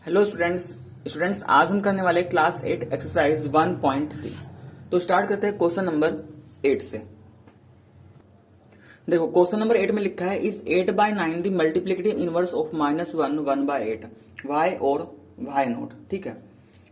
Hello students आज हम करने वाले क्लास 8 एक्सरसाइज 1.3। तो स्टार्ट करते हैं क्वेश्चन नंबर 8 से। देखो क्वेश्चन नंबर 8 में लिखा है is 8/9 the multiplicative inverse of -1 1/8 y और y नोट। ठीक है,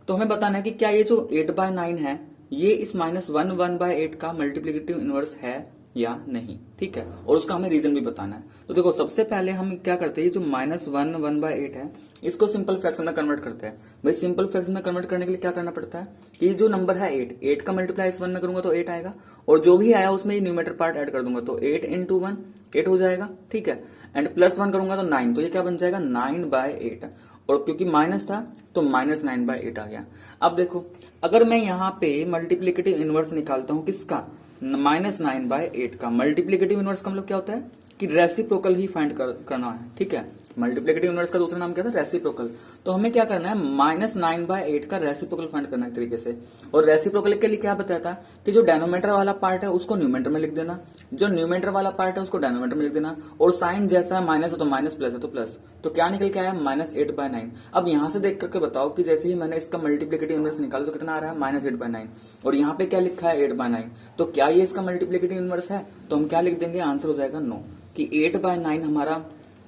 तो हमें बताना है कि क्या ये जो 8/9 है ये इस -1 1/8 का मल्टीप्लिकेटिव इनवर्स है या नहीं। ठीक है, और उसका हमें रीजन भी बताना है। तो देखो सबसे पहले हम क्या करते हैं, जो -1 1/8 है इसको सिंपल फ्रैक्शन में कन्वर्ट करते हैं। भाई सिंपल फ्रैक्शन में कन्वर्ट करने के लिए क्या करना पड़ता है कि जो नंबर है 8 का मल्टीप्लाई इस 1 में करूंगा तो 8 आएगा, और जो भी आया उसमें न्यूमेटर पार्ट ऐड कर दूंगा तो 8 इंटू 1 8 हो जाएगा। ठीक है, एंड +1 करूंगा तो 9, तो ये क्या बन जाएगा 9/8, और क्योंकि माइनस था तो -9/8 आ गया। अब देखो अगर मैं यहाँ पे मल्टीप्लिकेटिव इनवर्स निकालता हूँ किसका, -9/8 का। मल्टीप्लिकेटिव इनवर्स का मतलब क्या होता है कि रेसिप्रोकल ही फाइंड करना है। ठीक है, मल्टीप्लिकेटिव इनवर्स का दूसरा नाम क्या था, रेसिप्रोकल। तो हमें क्या करना है, -9/8 का रेसिप्रोकल फाइंड करना है एक तरीके से। और रेसिप्रोकल के लिए क्या बताया था कि जो डेनोमीटर वाला पार्ट है उसको न्यूमेटर में लिख देना, जो न्यूमेटर वाला पार्ट है उसको डेनोमीटर में लिख देना, और साइन जैसा है माइनस है तो माइनस, प्लस है तो प्लस। तो क्या निकल के आया, -8/9। अब यहां से देख करके बताओ कि जैसे ही मैंने इसका मल्टीप्लिकेटिव इनवर्स निकाला तो कितना आ रहा है, -8/9, और यहाँ पे क्या लिखा है 8/9। तो क्या ये इसका मल्टीप्लिकेटिव इनवर्स है, तो हम क्या लिख देंगे, आंसर हो जाएगा नो, कि 8/9 हमारा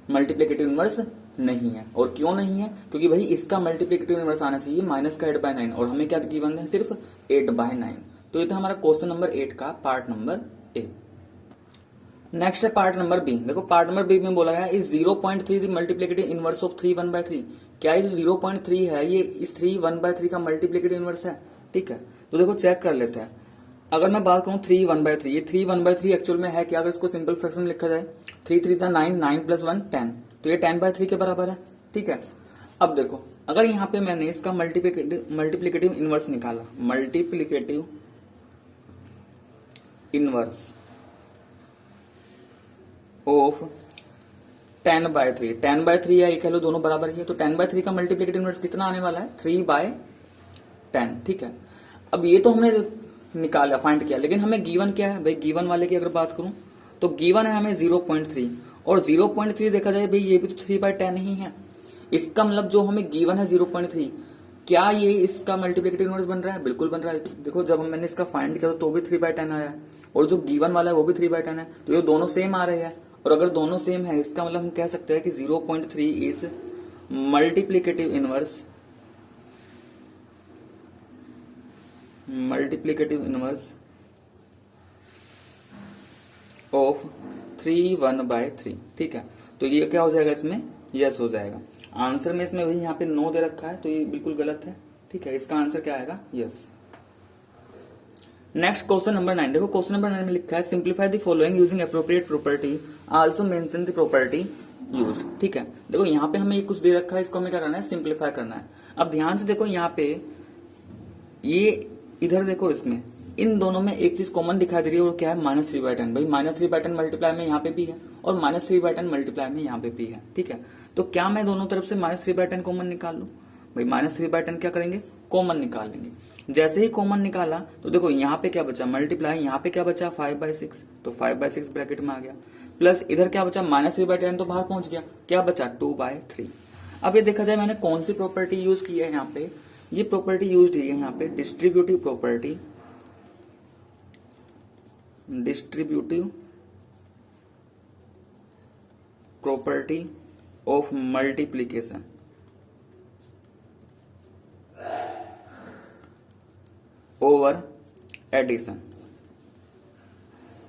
मल्टीप्लिकेटिव इनवर्स नहीं है। और क्यों नहीं है, क्योंकि भाई इसका मल्टीप्लिकेटिव इनवर्स आना चाहिए माइनस का 8/9, और हमें क्या गिवन है, सिर्फ 8/9। तो ये था हमारा क्वेश्चन नंबर 8 का पार्ट नंबर ए। नेक्स्ट है पार्ट नंबर बी। देखो पार्ट नंबर बी में बोला गया is 0.3 the multiplicative inverse of 3 1/3। क्या ये जो 0.3 है ये इस 3 1/3 का मल्टीप्लिकेटिव इनवर्स है। ठीक है, तो देखो चेक कर लेते हैं। अगर मैं बात करूं 3 1/3, ये 3 1/3 एक्चुअल में है कि अगर इसको सिंपल फ्रैक्शन में लिखा जाए 3 3 9 9 + 1 10, तो ये 10/3 के बराबर है। ठीक है, अब देखो अगर यहाँ पे मैंने इसका मल्टीप्लिकेटिव इनवर्स निकाला, मल्टीप्लिकेटिव इनवर्स ऑफ 10/3, 10/3 या कह लो दोनों बराबर ही है, तो 10/3 का मल्टीप्लिकेटिव इनवर्स कितना आने वाला है, 3/10। ठीक है, अब ये तो हमने निकाला फाइंड किया, लेकिन हमें गिवन क्या है, भाई गिवन वाले की अगर बात करूं तो गिवन है हमें 0.3, और 0.3 देखा जाए भाई ये भी तो 3/10 ही है। इसका मतलब जो हमें गिवन है 0.3, क्या ये इसका मल्टीप्लिकेटिव इनवर्स बन रहा है, बिल्कुल बन रहा है। देखो जब मैंने इसका फाइंड किया तो भी 3/10 आया, और जो गिवन वाला है वो भी 3/10 है, तो ये दोनों सेम आ रहे हैं। और अगर दोनों सेम है इसका मतलब हम कह सकते हैं कि 0.3 इज मल्टीप्लिकेटिव इनवर्स ऑफ 3 1/3। ठीक है, तो ये क्या हो जाएगा, इसमें यस हो जाएगा। आंसर में इसमें वही यहाँ पे नो दे रखा है तो ये बिल्कुल गलत है। ठीक है, इसका आंसर क्या आएगा, यस। Next question number 9। देखो क्वेश्चन नंबर 9 में लिखा है simplify the following using appropriate property, also mention the property used. ठीक है, देखो यहाँ पे हमें कुछ दे रखा है, इसको हमें क्या करना है, सिंप्लीफाई करना है। अब ध्यान से देखो यहाँ पे ये इधर देखो, इसमें इन दोनों में एक चीज कॉमन दिखाई दे रही है, और क्या है, -3/10। भाई -3/10 मल्टीप्लाई में यहाँ पे भी है, और -3/10 मल्टीप्लाई में यहाँ पे भी है। ठीक है, तो क्या मैं दोनों तरफ से -3/10 कॉमन निकाल लूं, भाई -3/10 क्या करेंगे, कॉमन निकाल लेंगे। जैसे ही कॉमन निकाला तो देखो यहाँ पे क्या बचा, मल्टीप्लाई, यहाँ पे क्या बचा 5/6, तो 5/6 ब्रैकेट में आ गया, प्लस इधर क्या बचा, -3/10 तो बाहर पहुंच गया, क्या बचा 2/3। अब ये देखा जाए मैंने कौन सी प्रॉपर्टी यूज की है, यहाँ पे ये प्रॉपर्टी यूज है यहाँ पे distributive property of multiplication over addition.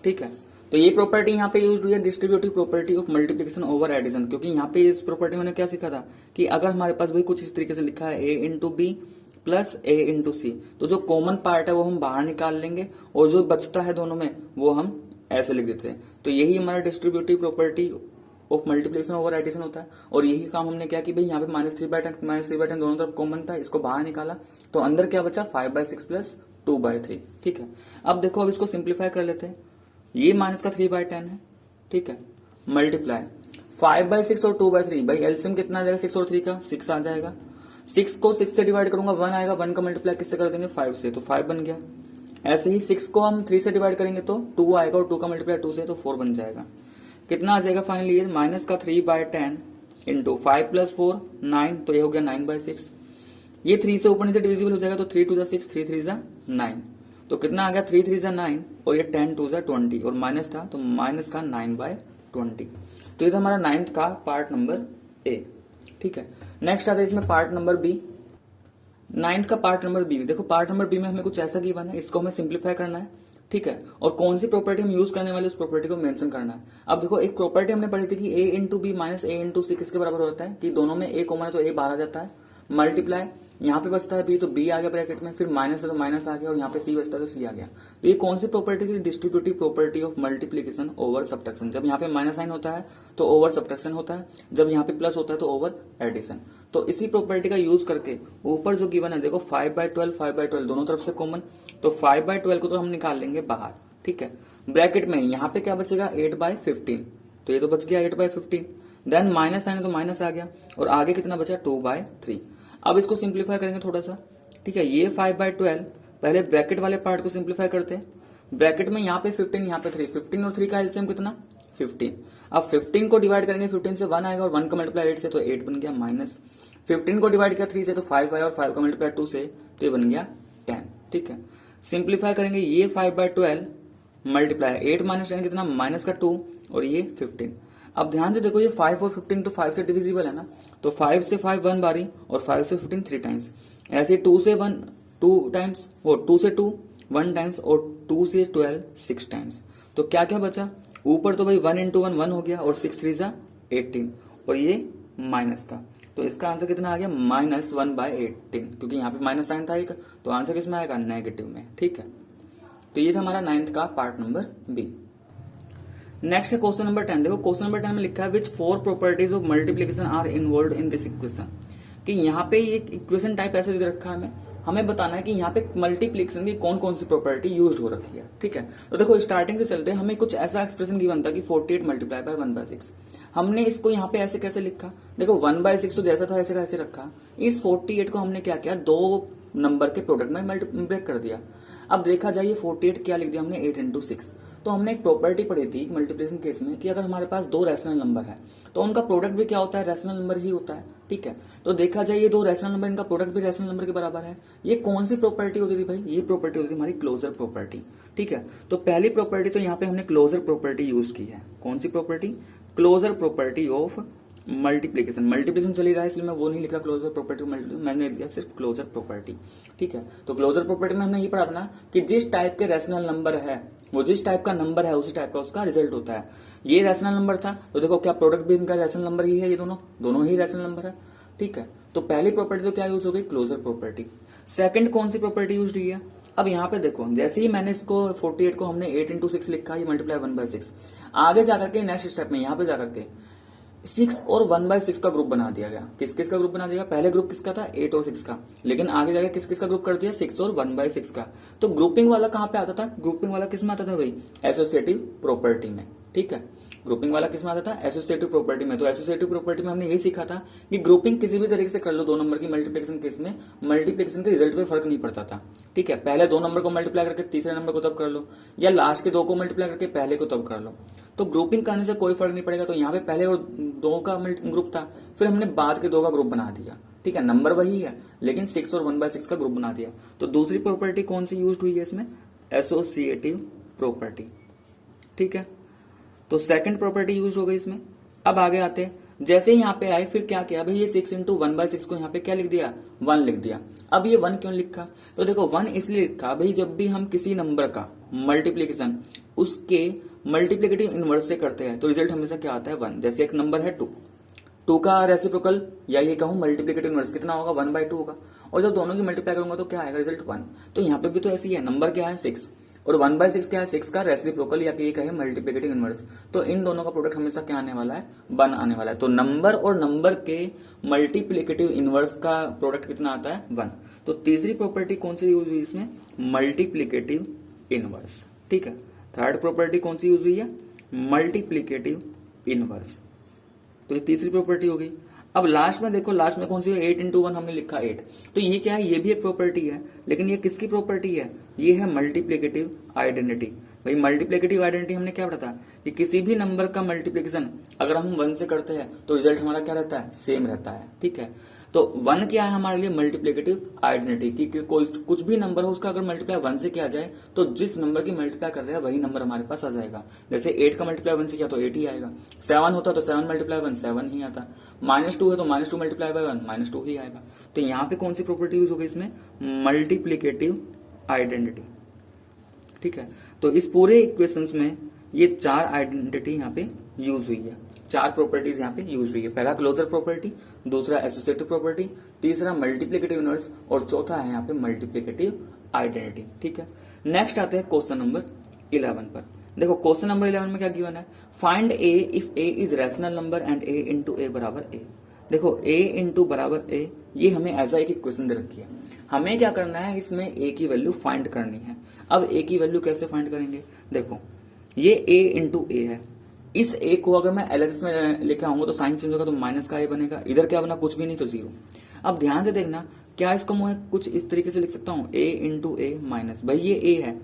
ठीक है, तो ये प्रॉपर्टी यहाँ पे यूज हुई है, distributive property of multiplication over addition, क्योंकि यहाँ पे इस प्रॉपर्टी में क्या सीखा था कि अगर हमारे पास भाई कुछ इस तरीके से लिखा है a into b plus a into c, तो जो कॉमन पार्ट है वो हम बाहर निकाल लेंगे, और जो बचता है दोनों में वो हम ऐसे लिख देते हैं। तो यही हमारा distributive property of multiplication over addition होता है, और यही काम हमने क्या कि भाई यहाँ पे -3/10 दोनों तरफ कॉमन था, इसको बाहर निकाला तो अंदर क्या बचा 5/6 प्लस 2/3। ठीक है, अब देखो अब इसको सिंप्लीफाई कर लेते हैं, ये माइनस का 3/10 है। ठीक है, मल्टीप्लाई 5/6 और 2/3, भाई एलसीएम कितना आ जाएगा, 6 और 3 का 6 आ जाएगा। 6 को 6 से डिवाइड करूंगा 1 आएगा, 1 का मल्टीप्लाई किससे कर देंगे 5 से, तो 5 बन गया। ऐसे ही 6 को हम 3 से डिवाइड करेंगे तो 2 आएगा, और 2 का मल्टीप्लाई 2 से तो 4 बन जाएगा। कितना आ जाएगा फाइनली, माइनस का 3/10 इंटू 5 प्लस 4 9, तो ये हो गया 9/6। ये 3 से ऊपर नीचे डिविजिबल हो जाएगा, तो 3 2 जा 6, 3 3 जा 9, तो कितना आ गया 3 3 जा 9, और ये 10 2 जा 20, और माइनस था तो माइनस का 9/20। तो ये था हमारा 9th का पार्ट नंबर ए। ठीक है, नेक्स्ट आता है इसमें पार्ट नंबर बी। 9th का पार्ट नंबर बी। देखो पार्ट नंबर बी में हमें कुछ ऐसा गिवन है, इसको हमें सिंप्लीफाई करना है। ठीक है, और कौन सी प्रॉपर्टी हम यूज करने वाले उस प्रॉपर्टी को मेंशन करना है। अब देखो एक प्रॉपर्टी हमने पढ़ी थी कि a into b minus a into c किसके बराबर होता है, कि दोनों में a कॉमन है तो a बाहर आ जाता है, मल्टीप्लाई यहाँ पे बचता है b, तो b आ गया ब्रैकेट में, फिर माइनस है तो माइनस आ गया, और यहाँ पे c बचता है तो c आ गया। तो ये कौन सी प्रॉपर्टी थी, distributive property of multiplication over subtraction. जब यहाँ पे माइनस साइन होता है तो ओवर सब्ट्रैक्शन होता है, जब यहाँ पे प्लस होता है तो ओवर एडिशन। तो इसी प्रॉपर्टी का यूज करके ऊपर जो गिवन है देखो 5/12 5/12 दोनों तरफ से कॉमन, तो 5/12 को तो हम निकाल लेंगे बाहर। ठीक है, ब्रैकेट में यहाँ पे क्या बचेगा 8/15, तो ये तो बच गया 8/15, देन माइनस साइन है तो माइनस आ गया, और आगे कितना बचा 2/3। अब इसको सिंप्लीफाई करेंगे थोड़ा सा। ठीक है, ये 5/12 पहले ब्रैकेट वाले पार्ट को सिंप्लीफाई करते हैं। ब्रैकेट में यहाँ पे 15 यहाँ पे 3, 15 और 3 का एलसीएम कितना 15। अब 15 को डिवाइड करेंगे 15 से 1 आएगा, और 1 का मल्टीप्लाई 8 से तो 8 बन गया, माइनस 15 को डिवाइड किया 3 से तो 5 आया, और 5 का मल्टीप्लाई 2 से तो ये बन गया 10। ठीक है, सिंप्लीफाई करेंगे ये 5/12 मल्टीप्लाई 8 माइनस 10 कितना माइनस का 2, और ये 15। अब ध्यान से देखो ये 5 और 15 तो 5 से डिविजिबल है ना, तो 5 से 5 1 बारी, और 5 से 15 3 टाइम्स, ऐसे 2 से 1 2 टाइम्स, और 2 से 2 1 टाइम्स, और 2 से 12 6 टाइम्स। तो क्या क्या बचा ऊपर, तो भाई 1 इंटू 1 1 हो गया, और 6 3 जा 18, और ये माइनस का, तो इसका आंसर कितना आ गया -1/18, क्योंकि यहाँ पे माइनस साइन था एक, तो आंसर किसमें आएगा नेगेटिव में। ठीक है, तो ये था हमारा 9th का पार्ट नंबर बी। नेक्स्ट है क्वेश्चन नंबर 10। देखो क्वेश्चन नंबर 10 में लिखा है which 4 properties of multiplication are involve in this equation, कि यहाँ पे ये इक्वेशन टाइप ऐसे दे रखा है हमें बताना है कि यहाँ पे मल्टीप्लिकेशन की कौन कौन सी प्रॉपर्टी यूज हो रखी है। ठीक है, तो देखो स्टार्टिंग से चलते हैं, हमें कुछ ऐसा एक्सप्रेशन गिवन था कि 48 मल्टीप्लाई बाय 1/6। हमने इसको यहाँ पे ऐसे कैसे लिखा, देखो 1/6 तो जैसा था ऐसे का ऐसे रखा, इस 48 को हमने क्या किया, दो नंबर के प्रोडक्ट में ब्रेक कर दिया। अब देखा जाए ये 48 क्या लिख दिया हमने 8 इंटू 6। तो हमने एक प्रॉपर्टी पढ़ी थी मल्टीप्लिकेशन केस में कि अगर हमारे पास दो रैशनल नंबर है तो उनका प्रोडक्ट भी क्या होता है, रैशनल नंबर ही होता है। ठीक है, तो देखा जाए ये दो रैशनल नंबर, इनका प्रोडक्ट भी रैशनल नंबर के बराबर है। ये कौन सी प्रॉपर्टी होती थी भाई, ये प्रॉपर्टी होती थी हमारी क्लोजर प्रॉपर्टी। ठीक है, तो पहली प्रॉपर्टी तो यहाँ पे हमने क्लोजर प्रॉपर्टी यूज की है। कौन सी property, closure property of multiplication. Multiplication चली रहा है इसलिए मैं वो नहीं लिख रहा क्लोजर प्रॉपर्टी, मैंने लिख दिया सिर्फ क्लोजर प्रॉपर्टी। ठीक है, तो क्लोजर प्रॉपर्टी में हमने ये पढ़ा था ना कि जिस टाइप के रैशनल नंबर है वो जिस टाइप का नंबर है उसी टाइप का उसका रिजल्ट होता है। ये रैशनल नंबर था, तो देखो क्या प्रोडक्ट भी इनका रैशनल नंबर ही है, ये दोनों ही रैशनल नंबर है। ठीक है, तो पहली प्रॉपर्टी तो क्या यूज हो गई, क्लोजर प्रॉपर्टी। सेकंड कौन सी प्रॉपर्टी यूज हुई है, अब यहाँ पे देखो जैसे ही मैंने इसको 48 को हमने 8 इंटू 6 लिखा, ये मल्टीप्लाई 1/6। आगे जाकर के नेक्स्ट स्टेप में यहाँ पे जाकर के 6 और 1/6 का ग्रुप बना दिया गया। किस किस का ग्रुप बना दिया, पहले ग्रुप किसका था 8 और 6 का, लेकिन आगे जाके किस किस का ग्रुप कर दिया 6 और 1/6 का। तो ग्रुपिंग वाला कहाँ पे आता था, ग्रुपिंग वाला किस में आता था भाई, एसोसिएटिव प्रॉपर्टी में। ठीक है, ग्रुपिंग वाला किस में आता था, एसोसिएटिव प्रॉपर्टी में। तो एसोसिएटिव प्रॉपर्टी में हमने यही सीखा था कि ग्रुपिंग किसी भी तरीके से कर लो, दो नंबर की मल्टीप्लिकेशन केस में मल्टीप्लिकेशन के रिजल्ट पे फर्क नहीं पड़ता था। ठीक है, पहले दो नंबर को मल्टीप्लाई करके तीसरे नंबर को तब कर लो, या लास्ट के दो को मल्टीप्लाई करके पहले को तब कर लो, तो ग्रुपिंग करने से कोई फर्क नहीं पड़ेगा। तो यहाँ पे पहले और दो का ग्रुप था, फिर हमने बाद के दो का ग्रुप बना दिया। ठीक है, नंबर वही है लेकिन 6 और 1/6 का ग्रुप बना दिया। तो दूसरी प्रॉपर्टी कौन सी यूज हुई है इसमें, एसोसिएटिव प्रॉपर्टी। ठीक है, तो सेकंड प्रॉपर्टी यूज हो गई इसमें। अब आगे आते हैं, जैसे ही यहाँ पे आए फिर क्या किया भाई, ये 6 इंटू 1/6 को यहाँ पे क्या लिख दिया 1 लिख दिया। अब ये 1 क्यों लिखा, तो देखो 1 इसलिए लिखा भाई जब भी हम किसी नंबर का मल्टीप्लीकेशन उसके मल्टीप्लिकेटिव इनवर्स से करते हैं तो रिजल्ट हमेशा क्या आता है 1। जैसे एक नंबर है 2 का रेसिप्रोकल या ये कहूं मल्टीप्लिकेटिव इनवर्स कितना होगा 1/2 होगा, और जब दोनों की मल्टीप्लाई करूंगा तो क्या आएगा रिजल्ट 1। तो यहाँ पे भी तो ऐसे ही है, नंबर क्या है 6 और 1/6 क्या है 6 का रेसिप्रोकल या ये कहे मल्टीप्लिकेटिव इनवर्स। तो इन दोनों का प्रोडक्ट हमेशा क्या आने वाला है 1 आने वाला है। तो नंबर और नंबर के मल्टीप्लिकेटिव इनवर्स का प्रोडक्ट कितना आता है 1। तो तीसरी प्रॉपर्टी कौन सी यूज हुई इसमें, मल्टीप्लिकेटिव इनवर्स। ठीक है, थर्ड प्रॉपर्टी कौन सी यूज हुई है, मल्टीप्लिकेटिव इनवर्स। तो ये तीसरी प्रॉपर्टी हो गई। अब लास्ट में देखो, लास्ट में कौन सी है 8 इंटू 1 हमने लिखा 8। तो ये क्या है, ये भी एक प्रॉपर्टी है, लेकिन ये किसकी प्रॉपर्टी है, ये है मल्टीप्लिकेटिव आइडेंटिटी। भाई मल्टीप्लिकेटिव आइडेंटिटी हमने क्या पढ़ा था कि किसी भी नंबर का मल्टीप्लिकेशन अगर हम 1 से करते हैं तो रिजल्ट हमारा क्या रहता है, सेम रहता है। ठीक है, तो 1 क्या है हमारे लिए मल्टीप्लिकेटिव आइडेंटिटी कि कोई कुछ भी नंबर हो उसका अगर मल्टीप्लाई 1 से किया जाए तो जिस नंबर की मल्टीप्लाई कर रहे हैं वही नंबर हमारे पास आ जाएगा। जैसे 8 का मल्टीप्लाई 1 से किया तो 8 ही आएगा, 7 होता तो 7 मल्टीप्लाई 1 7 ही आता, -2 है तो -2 मल्टीप्लाई बाय 1 -2 ही आएगा। तो यहाँ पे कौन सी प्रॉपर्टी यूज होगी इसमें, मल्टीप्लिकेटिव आइडेंटिटी। ठीक है, तो इस पूरे इक्वेशंस में ये 4 आइडेंटिटी यहाँ पे यूज हुई है, 4 प्रॉपर्टीज यहाँ पे यूज हुई है। पहला क्लोजर प्रॉपर्टी, दूसरा एसोसिएटिव प्रॉपर्टी, तीसरा मल्टीप्लिकेटिव इनवर्स और चौथा है यहाँ पे मल्टीप्लिकेटिव आइडेंटिटी। ठीक है, नेक्स्ट आते हैं क्वेश्चन नंबर 11 पर। देखो क्वेश्चन नंबर 11 में क्या गिवन है, find a if a is rational number and a into a बराबर ए। देखो ए इंटू बराबर ए ये हमें ऐसा एक इक्वेशन दे रखी है, हमें क्या करना है, इसमें ए की वैल्यू फाइंड करनी है। अब ए की वैल्यू कैसे फाइंड करेंगे, देखो ये ए इंटू ए है, इस ए को अगर मैं एलएचएस में लेके आऊंगा तो साइन चेंज होगा तो माइनस का ए बनेगा, इधर क्या बना, कुछ भी नहीं तो 0। अब ध्यान से देखना, क्या इसको मैं कुछ इस तरीके से लिख सकता हूं, ए इंटू ए माइनस, भाई ये ए है,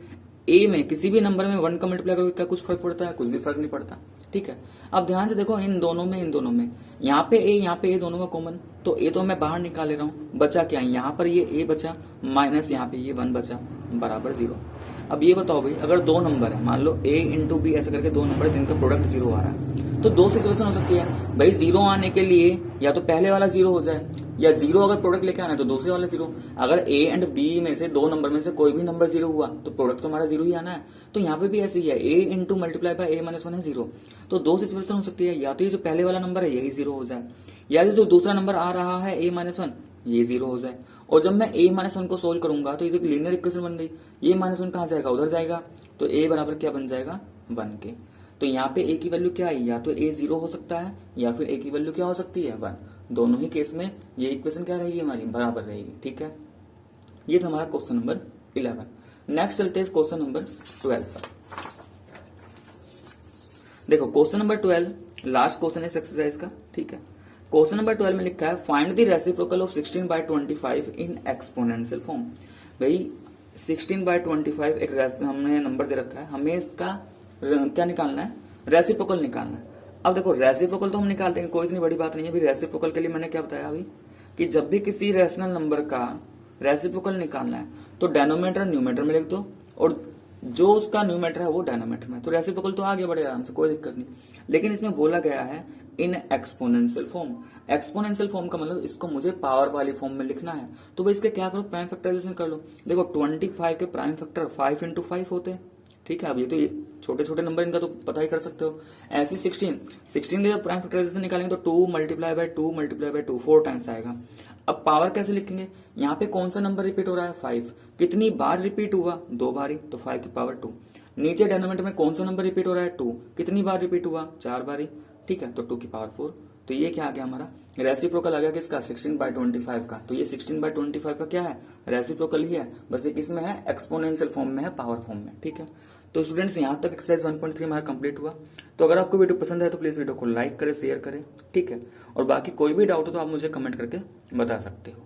ए में किसी भी नंबर में 1 का मल्टीप्लाई करोगे क्या कुछ फर्क पड़ता है, कुछ भी फर्क नहीं पड़ता। ठीक है, अब ध्यान से देखो इन दोनों में यहाँ पे ए दोनों का कॉमन, तो ए तो मैं बाहर निकाल ले रहा हूँ, बचा क्या, यहाँ पर ये ए बचा माइनस यहाँ पे ये 1 बचा बराबर 0। अब ये बताओ भाई, अगर 2 नंबर है, मान लो a इंटू बी ऐसे करके 2 नंबर जिनका प्रोडक्ट 0 आ रहा है, तो 2 सिचुएशन हो सकती है भाई, 0 आने के लिए या तो पहले वाला 0 हो जाए, या 0 अगर प्रोडक्ट लेके आना है तो दूसरे वाला 0। अगर a एंड b में से 2 नंबर में से कोई भी नंबर 0 हुआ तो प्रोडक्ट तो हमारा 0 ही आना है। तो यहाँ पे भी ऐसे ही है, a into multiply by a minus 1 है 0। तो 2 सिचुएशन हो सकती है, या तो ये जो पहले वाला नंबर है यही 0 हो जाए, या जो दूसरा नंबर आ रहा है a माइनस 1 ये 0 हो जाए। और जब मैं a माइनस 1 को सोल्व करूंगा तो ये लीनियर इक्वेशन बन गई, ये माइनस 1 कहाँ जाएगा, उधर जाएगा, तो a बराबर क्या बन जाएगा 1 के। तो यहाँ पे a की वैल्यू क्या आई, या तो a 0 हो सकता है या फिर a की वैल्यू क्या हो सकती है 1। दोनों ही केस में ये इक्वेशन क्या रहेगी हमारी, बराबर रहेगी। ठीक है, ये था हमारा क्वेश्चन नंबर 11। नेक्स्ट चलते हैं क्वेश्चन नंबर 12 पर। देखो क्वेश्चन नंबर 12 लास्ट क्वेश्चन है इस एक्सरसाइज का। ठीक है, क्वेश्चन नंबर 12 में लिखा है find the reciprocal of 16/25 in exponential form. भाई 16/25 एक हमने नंबर दे रखा है, हमें इसका क्या निकालना है, रेसिप्रोकल निकालना है। अब देखो रेसिप्रोकल तो हम निकाल देंगे, कोई इतनी बड़ी बात नहीं है। अभी रेसिप्रोकल के लिए मैंने क्या बताया अभी कि जब भी किसी रैशनल नंबर का रेसिप्रोकल निकालना है तो डेनोमिनेटर न्यूमरेटर में लिख दो और जो उसका न्यूमरेटर है वो डेनोमिनेटर में, तो रेसिप्रोकल तो आगे बढ़े आराम से, कोई दिक्कत नहीं। लेकिन इसमें बोला गया है in exponential form. Exponential form का मतलब इसको मुझे पावर वाली फॉर्म में लिखना है, तो भाई इसके क्या करो, प्राइम फैक्टराइजेशन कर लो। देखो 25 के प्राइम फैक्टर 5 इंटू 5 होते हैं। ठीक है, अब ये तो ये छोटे छोटे नंबर इनका तो पता ही कर सकते हो। ऐसे 16 के जब प्राइम फैक्टराइजेशन निकालेंगे तो 2 मल्टीप्लाई बाय 2 4 टाइम्स आएगा। अब पावर कैसे लिखेंगे, यहाँ पे कौन सा नंबर रिपीट हो रहा है 5, कितनी बार रिपीट हुआ 2 बार ही, तो 5 की पावर 2। नीचे डेनोमिनेटर में कौन सा नंबर रिपीट हो रहा है 2, कितनी बार रिपीट हुआ 4 बार ही। ठीक है, तो 2 की पावर 4। तो ये क्या आ गया हमारा रेसिप्रोकल आ गया किसका 16/25 का। तो ये 16/25 का क्या है, रेसिप्रोकल ही है, बस ये किसमें है, एक्सपोनेंशियल फॉर्म में है, पावर फॉर्म में। ठीक है, तो स्टूडेंट्स यहाँ तक एक्सरसाइज 1.3 हमारा कंप्लीट हुआ। तो अगर आपको वीडियो पसंद है तो प्लीज वीडियो को लाइक करें, शेयर करें। ठीक है, और बाकी कोई भी डाउट हो तो आप मुझे कमेंट करके बता सकते हो।